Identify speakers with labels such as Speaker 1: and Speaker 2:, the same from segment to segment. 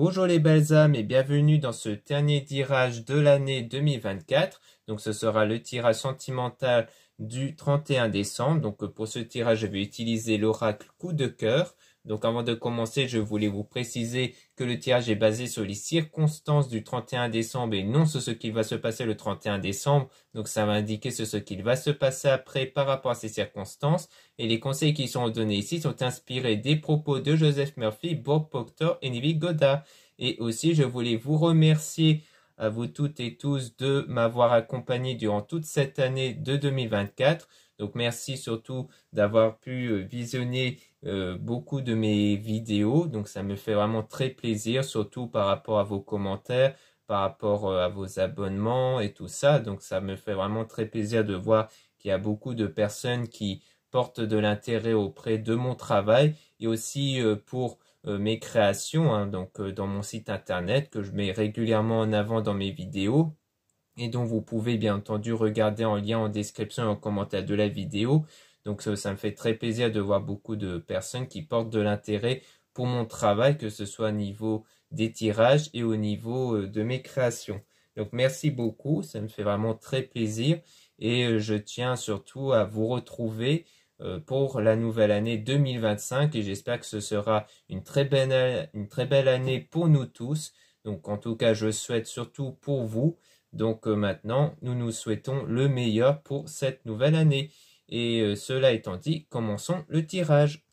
Speaker 1: Bonjour les belles âmes et bienvenue dans ce dernier tirage de l'année 2024. Donc ce sera le tirage sentimental du 31 décembre. Donc pour ce tirage, je vais utiliser l'oracle coup de cœur. Donc avant de commencer, je voulais vous préciser que le tirage est basé sur les circonstances du 31 décembre et non sur ce qui va se passer le 31 décembre. Donc ça va indiquer sur ce qu'il va se passer après par rapport à ces circonstances. Et les conseils qui sont donnés ici sont inspirés des propos de Joseph Murphy, Bob Proctor et Neville Goddard. Et aussi, je voulais vous remercier à vous toutes et tous de m'avoir accompagné durant toute cette année de 2024. Donc merci surtout d'avoir pu visionner beaucoup de mes vidéos. Donc ça me fait vraiment très plaisir, surtout par rapport à vos commentaires, par rapport à vos abonnements et tout ça. Donc ça me fait vraiment très plaisir de voir qu'il y a beaucoup de personnes qui portent de l'intérêt auprès de mon travail et aussi pour mes créations, donc dans mon site internet que je mets régulièrement en avant dans mes vidéos et dont vous pouvez bien entendu regarder en lien en description et en commentaire de la vidéo. Donc ça me fait très plaisir de voir beaucoup de personnes qui portent de l'intérêt pour mon travail, que ce soit au niveau des tirages et au niveau de mes créations. Donc merci beaucoup, ça me fait vraiment très plaisir et je tiens surtout à vous retrouver pour la nouvelle année 2025 et j'espère que ce sera une très belle année pour nous tous. Donc en tout cas, je souhaite surtout pour vous. Donc maintenant, nous nous souhaitons le meilleur pour cette nouvelle année. Et cela étant dit, commençons le tirage.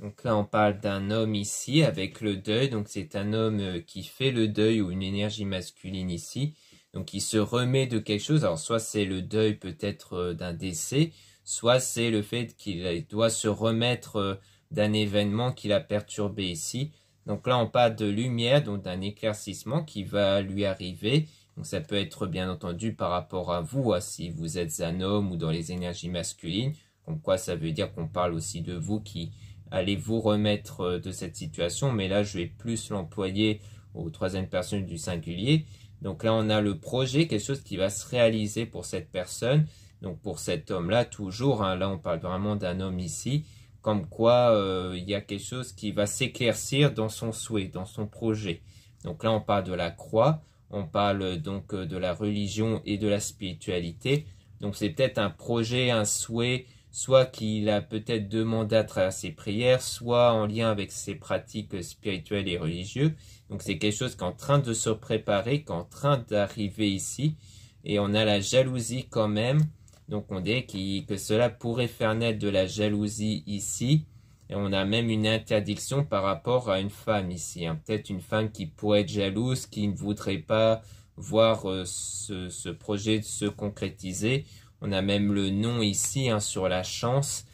Speaker 1: Donc là, on parle d'un homme ici avec le deuil. Donc c'est un homme qui fait le deuil ou une énergie masculine ici. Donc il se remet de quelque chose. Alors soit c'est le deuil peut-être d'un décès, soit c'est le fait qu'il doit se remettre d'un événement qui l'a perturbé ici. Donc là, on parle de lumière, donc d'un éclaircissement qui va lui arriver. Donc ça peut être bien entendu par rapport à vous, si vous êtes un homme ou dans les énergies masculines. Comme quoi ça veut dire qu'on parle aussi de vous qui allez vous remettre de cette situation, mais là je vais plus l'employer aux troisième personne du singulier. Donc là on a le projet, quelque chose qui va se réaliser pour cette personne, donc pour cet homme-là toujours, là on parle vraiment d'un homme ici, comme quoi il y a quelque chose qui va s'éclaircir dans son souhait, dans son projet. Donc là on parle de la croix, on parle donc de la religion et de la spiritualité, donc c'est peut-être un projet, un souhait, soit qu'il a peut-être demandé à travers ses prières, soit en lien avec ses pratiques spirituelles et religieuses. Donc c'est quelque chose qui est en train de se préparer, qui est en train d'arriver ici. Et on a la jalousie quand même. Donc on dit que cela pourrait faire naître de la jalousie ici. Et on a même une interdiction par rapport à une femme ici. Peut-être une femme qui pourrait être jalouse, qui ne voudrait pas voir ce projet se concrétiser. On a même le nom ici sur la chance,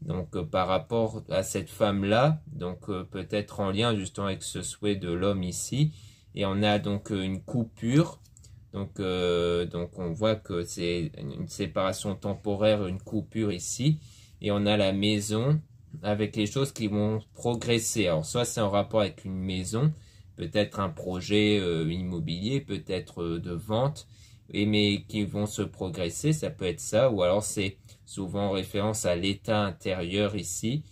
Speaker 1: donc par rapport à cette femme-là, donc peut-être en lien justement avec ce souhait de l'homme ici. Et on a donc une coupure, donc on voit que c'est une séparation temporaire, une coupure ici. Et on a la maison avec les choses qui vont progresser. Alors soit c'est en rapport avec une maison, peut-être un projet immobilier, peut-être de vente, mais qui vont se progresser, ça peut être ça, ou alors c'est souvent en référence à l'état intérieur ici,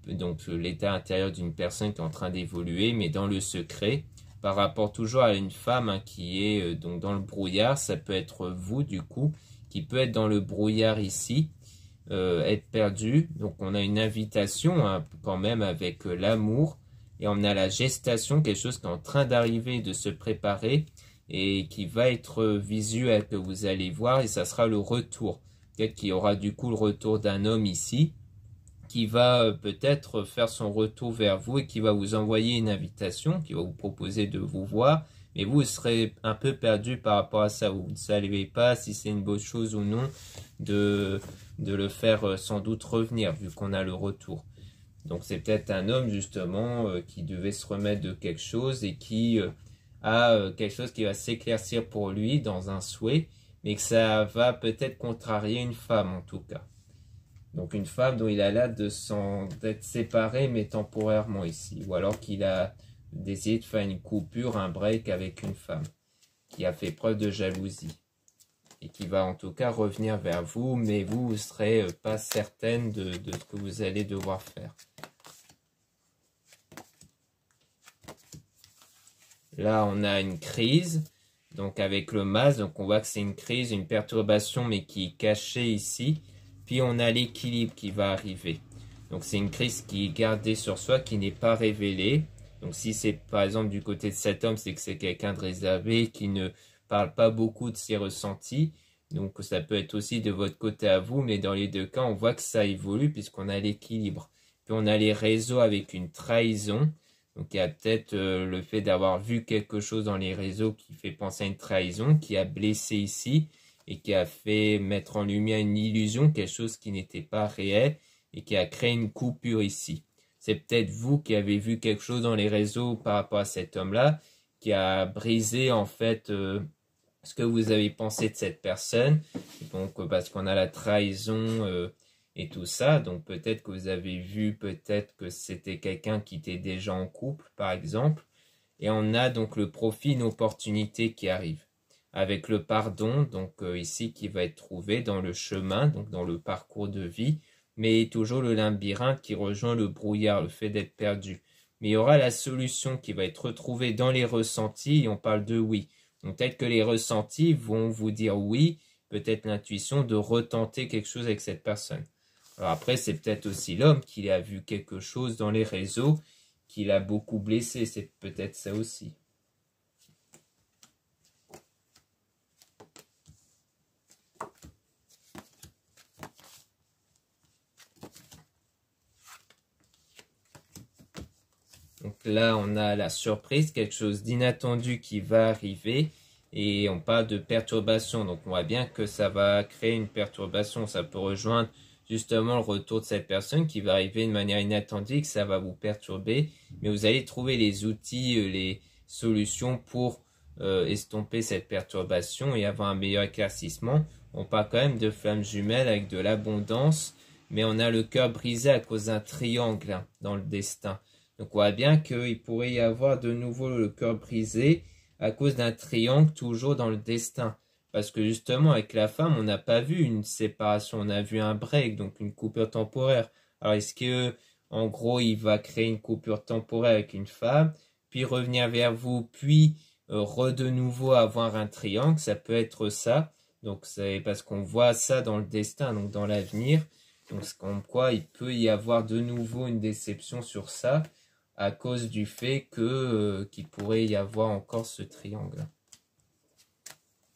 Speaker 1: donc l'état intérieur d'une personne qui est en train d'évoluer, mais dans le secret, par rapport toujours à une femme qui est donc dans le brouillard, ça peut être vous du coup, qui peut être dans le brouillard ici, être perdu, donc on a une invitation quand même avec l'amour, et on a la gestation, quelque chose qui est en train d'arriver, de se préparer, et qui va être visuel, que vous allez voir, et ça sera le retour. Peut-être qu'il y aura du coup le retour d'un homme ici, qui va peut-être faire son retour vers vous et qui va vous envoyer une invitation, qui va vous proposer de vous voir, Mais vous serez un peu perdu par rapport à ça. Vous ne savez pas si c'est une bonne chose ou non de le faire sans doute revenir, vu qu'on a le retour. Donc c'est peut-être un homme justement qui devait se remettre de quelque chose et qui a quelque chose qui va s'éclaircir pour lui dans un souhait, mais que ça va peut-être contrarier une femme en tout cas. Donc une femme dont il a l'air d'être séparé mais temporairement ici. Ou alors qu'il a décidé de faire une coupure, un break avec une femme qui a fait preuve de jalousie. Et qui va en tout cas revenir vers vous, mais vous ne serez pas certaine de ce que vous allez devoir faire. Là, on a une crise, donc avec le mas, donc on voit que c'est une crise, une perturbation, mais qui est cachée ici. Puis on a l'équilibre qui va arriver. Donc c'est une crise qui est gardée sur soi, qui n'est pas révélée. Donc si c'est par exemple du côté de cet homme, c'est que c'est quelqu'un de réservé, qui ne parle pas beaucoup de ses ressentis. Donc ça peut être aussi de votre côté à vous, mais dans les deux cas, on voit que ça évolue puisqu'on a l'équilibre. Puis on a les réseaux avec une trahison. Donc il y a peut-être le fait d'avoir vu quelque chose dans les réseaux qui fait penser à une trahison, qui a blessé ici et qui a fait mettre en lumière une illusion, quelque chose qui n'était pas réel et qui a créé une coupure ici. C'est peut-être vous qui avez vu quelque chose dans les réseaux par rapport à cet homme-là, qui a brisé en fait ce que vous avez pensé de cette personne. Donc parce qu'on a la trahison et tout ça, donc peut-être que vous avez vu, peut-être que c'était quelqu'un qui était déjà en couple, par exemple. Et on a donc le profit, une opportunité qui arrive avec le pardon, donc ici qui va être trouvé dans le chemin, donc dans le parcours de vie, mais toujours le labyrinthe qui rejoint le brouillard, le fait d'être perdu. Mais il y aura la solution qui va être retrouvée dans les ressentis, et on parle de oui. Donc peut-être que les ressentis vont vous dire oui, peut-être l'intuition de retenter quelque chose avec cette personne. Alors après, c'est peut-être aussi l'homme qui a vu quelque chose dans les réseaux, qui l'a beaucoup blessé, c'est peut-être ça aussi. Donc là, on a la surprise, quelque chose d'inattendu qui va arriver. Et on parle de perturbation. Donc on voit bien que ça va créer une perturbation. Ça peut rejoindre justement le retour de cette personne qui va arriver de manière inattendue, que ça va vous perturber. Mais vous allez trouver les outils, les solutions pour estomper cette perturbation et avoir un meilleur éclaircissement. On parle quand même de flammes jumelles avec de l'abondance. Mais on a le cœur brisé à cause d'un triangle dans le destin. Donc on voit bien qu'il pourrait y avoir de nouveau le cœur brisé à cause d'un triangle toujours dans le destin. Parce que justement avec la femme, on n'a pas vu une séparation, on a vu un break, donc une coupure temporaire. Alors est-ce que en gros il va créer une coupure temporaire avec une femme, puis revenir vers vous, puis de nouveau avoir un triangle, ça peut être ça. Donc c'est parce qu'on voit ça dans le destin, donc dans l'avenir. Donc c'est comme quoi il peut y avoir de nouveau une déception sur ça, à cause du fait que qu'il pourrait y avoir encore ce triangle.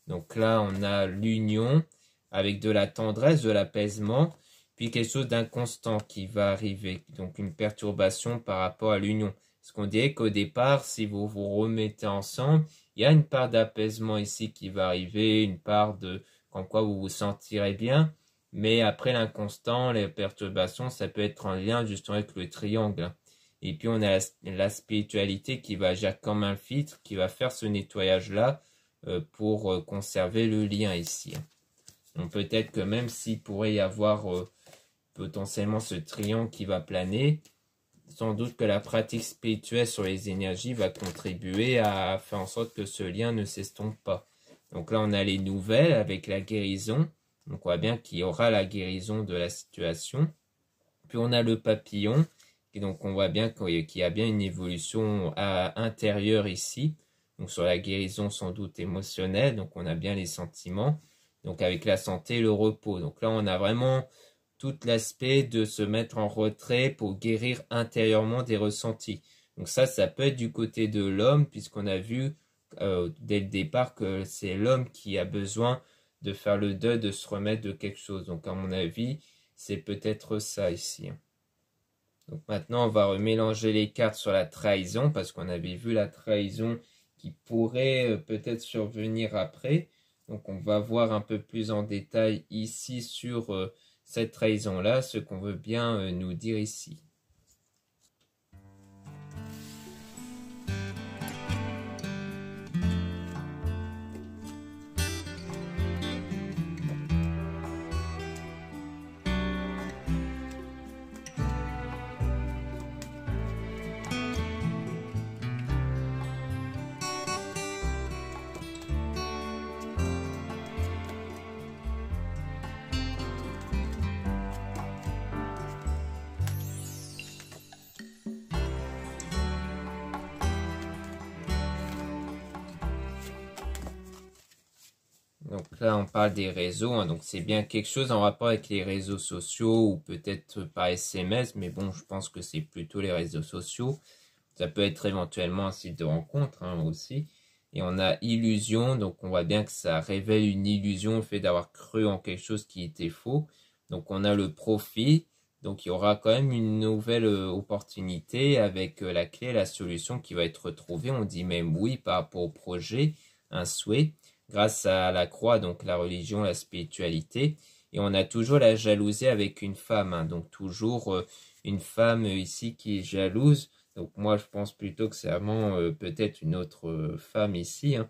Speaker 1: Donc là, on a l'union avec de la tendresse, de l'apaisement, puis quelque chose d'inconstant qui va arriver. Donc une perturbation par rapport à l'union. Parce qu'on dirait qu'au départ, si vous vous remettez ensemble, il y a une part d'apaisement ici qui va arriver, une part de comme quoi vous vous sentirez bien. Mais après l'inconstant, les perturbations, ça peut être en lien justement avec le triangle. Et puis on a la spiritualité qui va agir comme un filtre, qui va faire ce nettoyage-là pour conserver le lien ici. Donc peut-être que même s'il pourrait y avoir potentiellement ce triangle qui va planer, sans doute que la pratique spirituelle sur les énergies va contribuer à faire en sorte que ce lien ne s'estompe pas. Donc là on a les nouvelles avec la guérison. Donc on voit bien qu'il y aura la guérison de la situation. Puis on a le papillon. Et donc on voit bien qu'il y a bien une évolution intérieure ici. Donc sur la guérison sans doute émotionnelle. Donc on a bien les sentiments. Donc avec la santé, le repos. Donc là on a vraiment tout l'aspect de se mettre en retrait pour guérir intérieurement des ressentis. Donc ça peut être du côté de l'homme, puisqu'on a vu dès le départ que c'est l'homme qui a besoin de faire le deuil, de se remettre de quelque chose. Donc à mon avis, c'est peut-être ça ici. Donc maintenant, on va remélanger les cartes sur la trahison, parce qu'on avait vu la trahison qui pourrait peut-être survenir après. Donc on va voir un peu plus en détail ici sur cette trahison-là, ce qu'on veut bien nous dire ici. Donc là, on parle des réseaux, hein, donc c'est bien quelque chose en rapport avec les réseaux sociaux ou peut-être par SMS, mais bon, je pense que c'est plutôt les réseaux sociaux. Ça peut être éventuellement un site de rencontre hein, aussi. Et on a illusion, donc on voit bien que ça révèle une illusion, le fait d'avoir cru en quelque chose qui était faux. Donc on a le profit, donc il y aura quand même une nouvelle opportunité avec la clé, la solution qui va être retrouvée. On dit même oui par rapport au projet, un souhait grâce à la croix, donc la religion, la spiritualité. Et on a toujours la jalousie avec une femme, hein, donc toujours une femme ici qui est jalouse. Donc moi je pense plutôt que c'est vraiment peut-être une autre femme ici. Hein.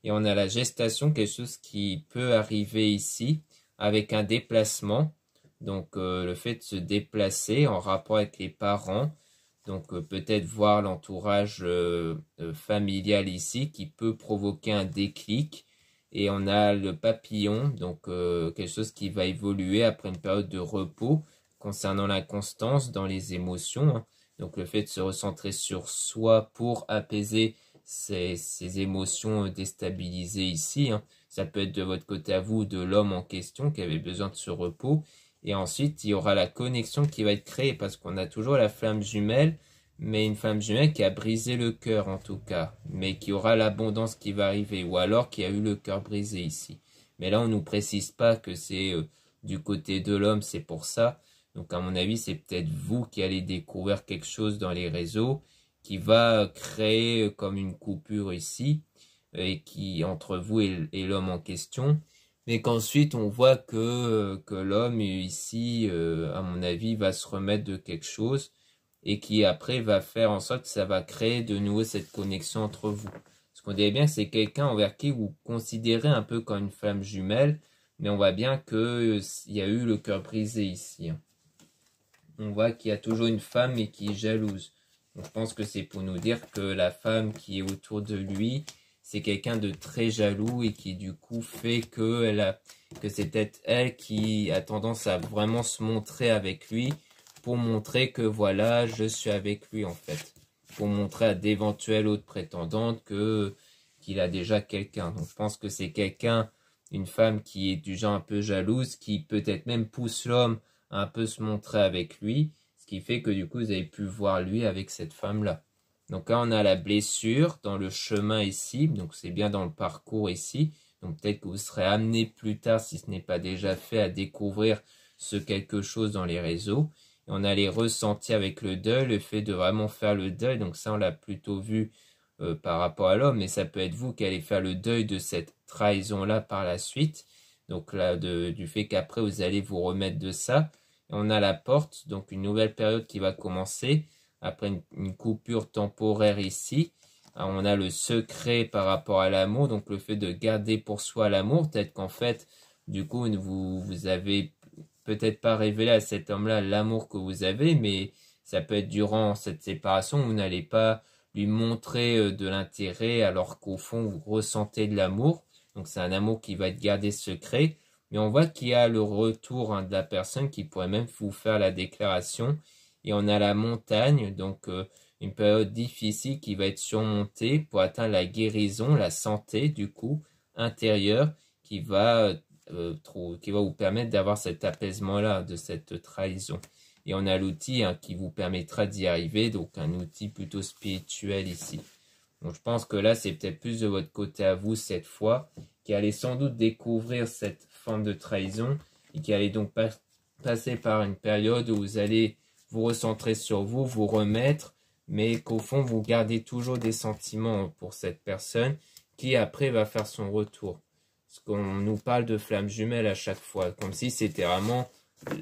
Speaker 1: Et on a la gestation, quelque chose qui peut arriver ici avec un déplacement. Donc le fait de se déplacer en rapport avec les parents. Donc peut-être voir l'entourage familial ici qui peut provoquer un déclic. Et on a le papillon, donc quelque chose qui va évoluer après une période de repos concernant la constance dans les émotions. Donc le fait de se recentrer sur soi pour apaiser ces émotions déstabilisées ici. Ça peut être de votre côté à vous, de l'homme en question qui avait besoin de ce repos. Et ensuite, il y aura la connexion qui va être créée parce qu'on a toujours la flamme jumelle, mais une femme jumelle qui a brisé le cœur en tout cas, mais qui aura l'abondance qui va arriver, ou alors qui a eu le cœur brisé ici. Mais là, on nous précise pas que c'est du côté de l'homme, c'est pour ça. Donc à mon avis, c'est peut-être vous qui allez découvrir quelque chose dans les réseaux qui va créer comme une coupure ici, et qui entre vous et l'homme en question. Mais qu'ensuite on voit que l'homme ici, à mon avis, va se remettre de quelque chose et qui après va faire en sorte que ça va créer de nouveau cette connexion entre vous. Ce qu'on dirait bien que c'est quelqu'un envers qui vous considérez un peu comme une flamme jumelle, mais on voit bien qu'il y a eu le cœur brisé ici. Hein. On voit qu'il y a toujours une femme et qui est jalouse. Donc je pense que c'est pour nous dire que la femme qui est autour de lui, c'est quelqu'un de très jaloux et qui du coup fait que c'est peut-être elle qui a tendance à vraiment se montrer avec lui pour montrer que voilà, je suis avec lui en fait. Pour montrer à d'éventuelles autres prétendantes qu'il a déjà quelqu'un. Donc je pense que c'est quelqu'un, une femme qui est du genre un peu jalouse, qui peut-être même pousse l'homme à un peu se montrer avec lui, ce qui fait que du coup vous avez pu voir lui avec cette femme-là. Donc là on a la blessure dans le chemin ici, donc c'est bien dans le parcours ici. Donc peut-être que vous serez amené plus tard, si ce n'est pas déjà fait, à découvrir ce quelque chose dans les réseaux. Et on a les ressentis avec le deuil, le fait de vraiment faire le deuil. Donc ça on l'a plutôt vu par rapport à l'homme, mais ça peut être vous qui allez faire le deuil de cette trahison-là par la suite. Donc là, du fait qu'après vous allez vous remettre de ça. Et on a la porte, donc une nouvelle période qui va commencer après une coupure temporaire ici. Alors, on a le secret par rapport à l'amour, donc le fait de garder pour soi l'amour. Peut-être qu'en fait, du coup, vous avez peut-être pas révélé à cet homme-là l'amour que vous avez, mais ça peut être durant cette séparation, vous n'allez pas lui montrer de l'intérêt alors qu'au fond, vous ressentez de l'amour. Donc c'est un amour qui va être gardé secret. Mais on voit qu'il y a le retour de la personne qui pourrait même vous faire la déclaration. Et on a la montagne, donc une période difficile qui va être surmontée pour atteindre la guérison, la santé du coup intérieure qui va vous permettre d'avoir cet apaisement-là, de cette trahison. Et on a l'outil qui vous permettra d'y arriver, donc un outil plutôt spirituel ici. Donc je pense que là, c'est peut-être plus de votre côté à vous cette fois, qui allez sans doute découvrir cette forme de trahison et qui allez donc passer par une période où vous allez vous recentrer sur vous, vous remettre, mais qu'au fond, vous gardez toujours des sentiments pour cette personne qui après va faire son retour. Parce qu'on nous parle de flammes jumelles à chaque fois, comme si c'était vraiment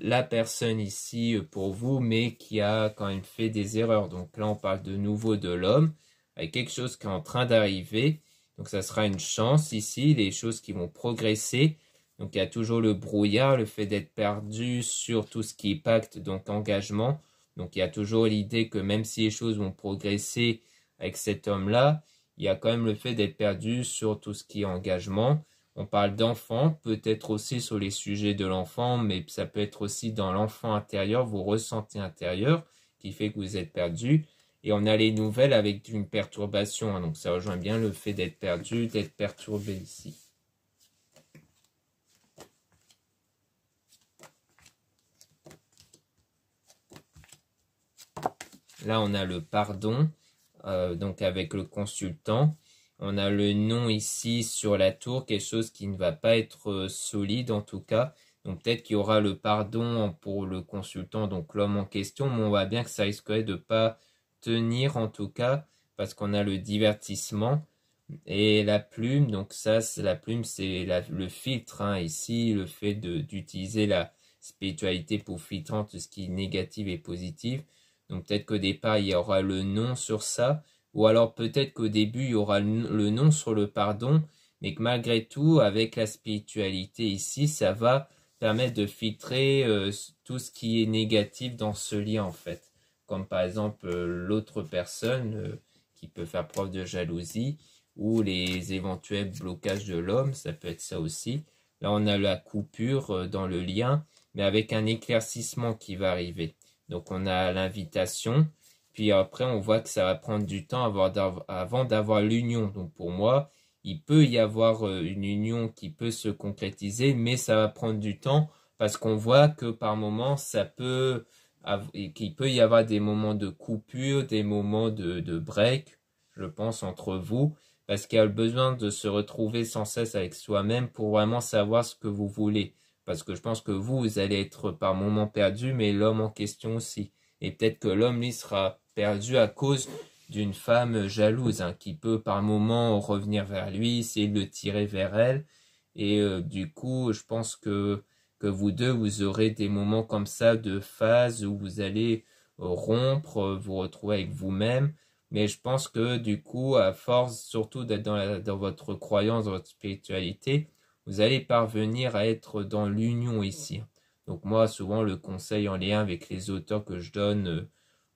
Speaker 1: la personne ici pour vous, mais qui a quand même fait des erreurs. Donc là, on parle de nouveau de l'homme, avec quelque chose qui est en train d'arriver. Donc ça sera une chance ici, les choses qui vont progresser. Donc il y a toujours le brouillard, le fait d'être perdu sur tout ce qui est pacte, donc engagement. Donc il y a toujours l'idée que même si les choses vont progresser avec cet homme-là, il y a quand même le fait d'être perdu sur tout ce qui est engagement. On parle d'enfant, peut-être aussi sur les sujets de l'enfant, mais ça peut être aussi dans l'enfant intérieur, vos ressentis intérieurs, qui fait que vous êtes perdu. Et on a les nouvelles avec une perturbation, hein, donc ça rejoint bien le fait d'être perdu, d'être perturbé ici. Là, on a le pardon, donc avec le consultant. On a le nom ici sur la tour, quelque chose qui ne va pas être solide en tout cas. Donc peut-être qu'il y aura le pardon pour le consultant, donc l'homme en question, mais on voit bien que ça risquerait de ne pas tenir en tout cas, parce qu'on a le divertissement et la plume. Donc ça, la plume, c'est le filtre, hein, ici, le fait d'utiliser la spiritualité pour filtrer tout ce qui est négatif et positif. Donc peut-être qu'au départ, il y aura le nom sur ça, ou alors peut-être qu'au début, il y aura le nom sur le pardon, mais que malgré tout, avec la spiritualité ici, ça va permettre de filtrer tout ce qui est négatif dans ce lien en fait. Comme par exemple l'autre personne qui peut faire preuve de jalousie, ou les éventuels blocages de l'homme, ça peut être ça aussi. Là, on a la coupure dans le lien, mais avec un éclaircissement qui va arriver. Donc on a l'invitation, puis après on voit que ça va prendre du temps avant d'avoir l'union. Donc pour moi, il peut y avoir une union qui peut se concrétiser, mais ça va prendre du temps parce qu'on voit que par moments qu'il peut y avoir des moments de coupure, des moments de break, je pense, entre vous, parce qu'il y a le besoin de se retrouver sans cesse avec soi-même pour vraiment savoir ce que vous voulez. Parce que je pense que vous allez être par moments perdu, mais l'homme en question aussi. Et peut-être que l'homme, lui, sera perdu à cause d'une femme jalouse, hein, qui peut par moments revenir vers lui, essayer de le tirer vers elle. Et du coup, je pense que vous deux, vous aurez des moments comme ça de phase où vous allez rompre, vous retrouver avec vous-même. Mais je pense que du coup, à force surtout d'être dans votre croyance, dans votre spiritualité, vous allez parvenir à être dans l'union ici. Donc moi, souvent, le conseil en lien avec les auteurs que je donne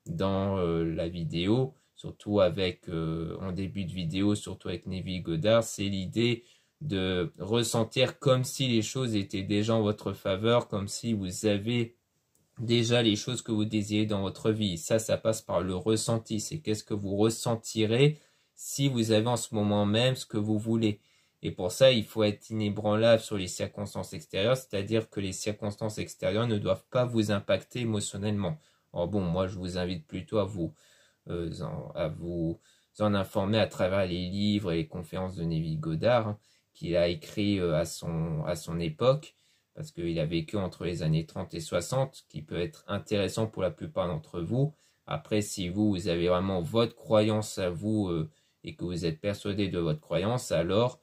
Speaker 1: dans la vidéo, surtout avec, en début de vidéo, surtout avec Neville Goddard, c'est l'idée de ressentir comme si les choses étaient déjà en votre faveur, comme si vous avez déjà les choses que vous désirez dans votre vie. Ça passe par le ressenti. C'est qu'est-ce que vous ressentirez si vous avez en ce moment même ce que vous voulez. Et pour ça, il faut être inébranlable sur les circonstances extérieures, c'est-à-dire que les circonstances extérieures ne doivent pas vous impacter émotionnellement. Alors bon, moi, je vous invite plutôt à vous en informer à travers les livres et les conférences de Neville Goddard, hein, qu'il a écrit à son époque, parce qu'il a vécu entre les années 30 et 60, qui peut être intéressant pour la plupart d'entre vous. Après, si vous avez vraiment votre croyance à vous et que vous êtes persuadé de votre croyance, alors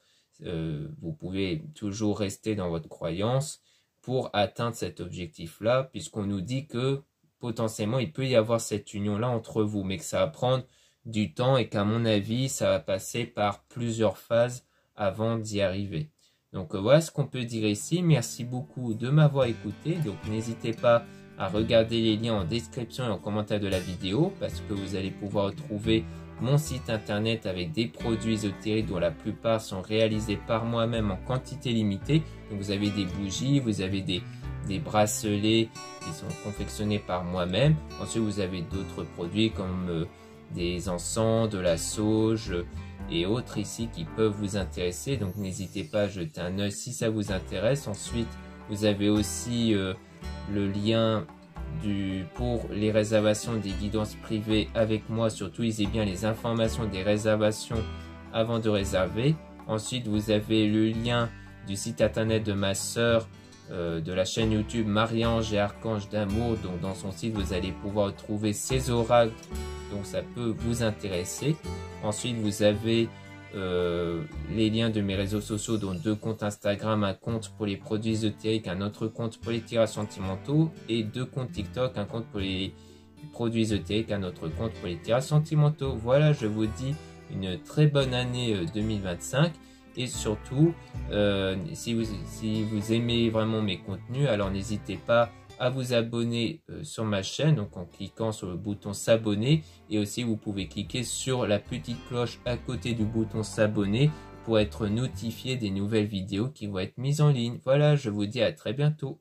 Speaker 1: vous pouvez toujours rester dans votre croyance pour atteindre cet objectif-là, puisqu'on nous dit que potentiellement il peut y avoir cette union-là entre vous, mais que ça va prendre du temps et qu'à mon avis, ça va passer par plusieurs phases avant d'y arriver. Donc voilà ce qu'on peut dire ici. Merci beaucoup de m'avoir écouté. Donc n'hésitez pas à regarder les liens en description et en commentaire de la vidéo, parce que vous allez pouvoir retrouver mon site internet avec des produits ésotériques dont la plupart sont réalisés par moi-même en quantité limitée. Donc vous avez des bougies, vous avez des bracelets qui sont confectionnés par moi-même. Ensuite vous avez d'autres produits comme des encens, de la sauge et autres ici qui peuvent vous intéresser. Donc n'hésitez pas à jeter un œil si ça vous intéresse. Ensuite vous avez aussi le lien pour les réservations des guidances privées avec moi. Surtout, utilisez bien les informations des réservations avant de réserver. Ensuite, vous avez le lien du site internet de ma sœur, de la chaîne YouTube Marie-Ange et Archange d'amour. Donc, dans son site, vous allez pouvoir trouver ses oracles donc ça peut vous intéresser. Ensuite, vous avez les liens de mes réseaux sociaux, dont 2 comptes Instagram, un compte pour les produits ésotériques, un autre compte pour les tirages sentimentaux, et 2 comptes TikTok, un compte pour les produits ésotériques, un autre compte pour les tirages sentimentaux. Voilà, je vous dis une très bonne année 2025, et surtout si vous aimez vraiment mes contenus, alors n'hésitez pas à vous abonner sur ma chaîne, donc en cliquant sur le bouton s'abonner, et aussi vous pouvez cliquer sur la petite cloche à côté du bouton s'abonner pour être notifié des nouvelles vidéos qui vont être mises en ligne. Voilà, je vous dis à très bientôt.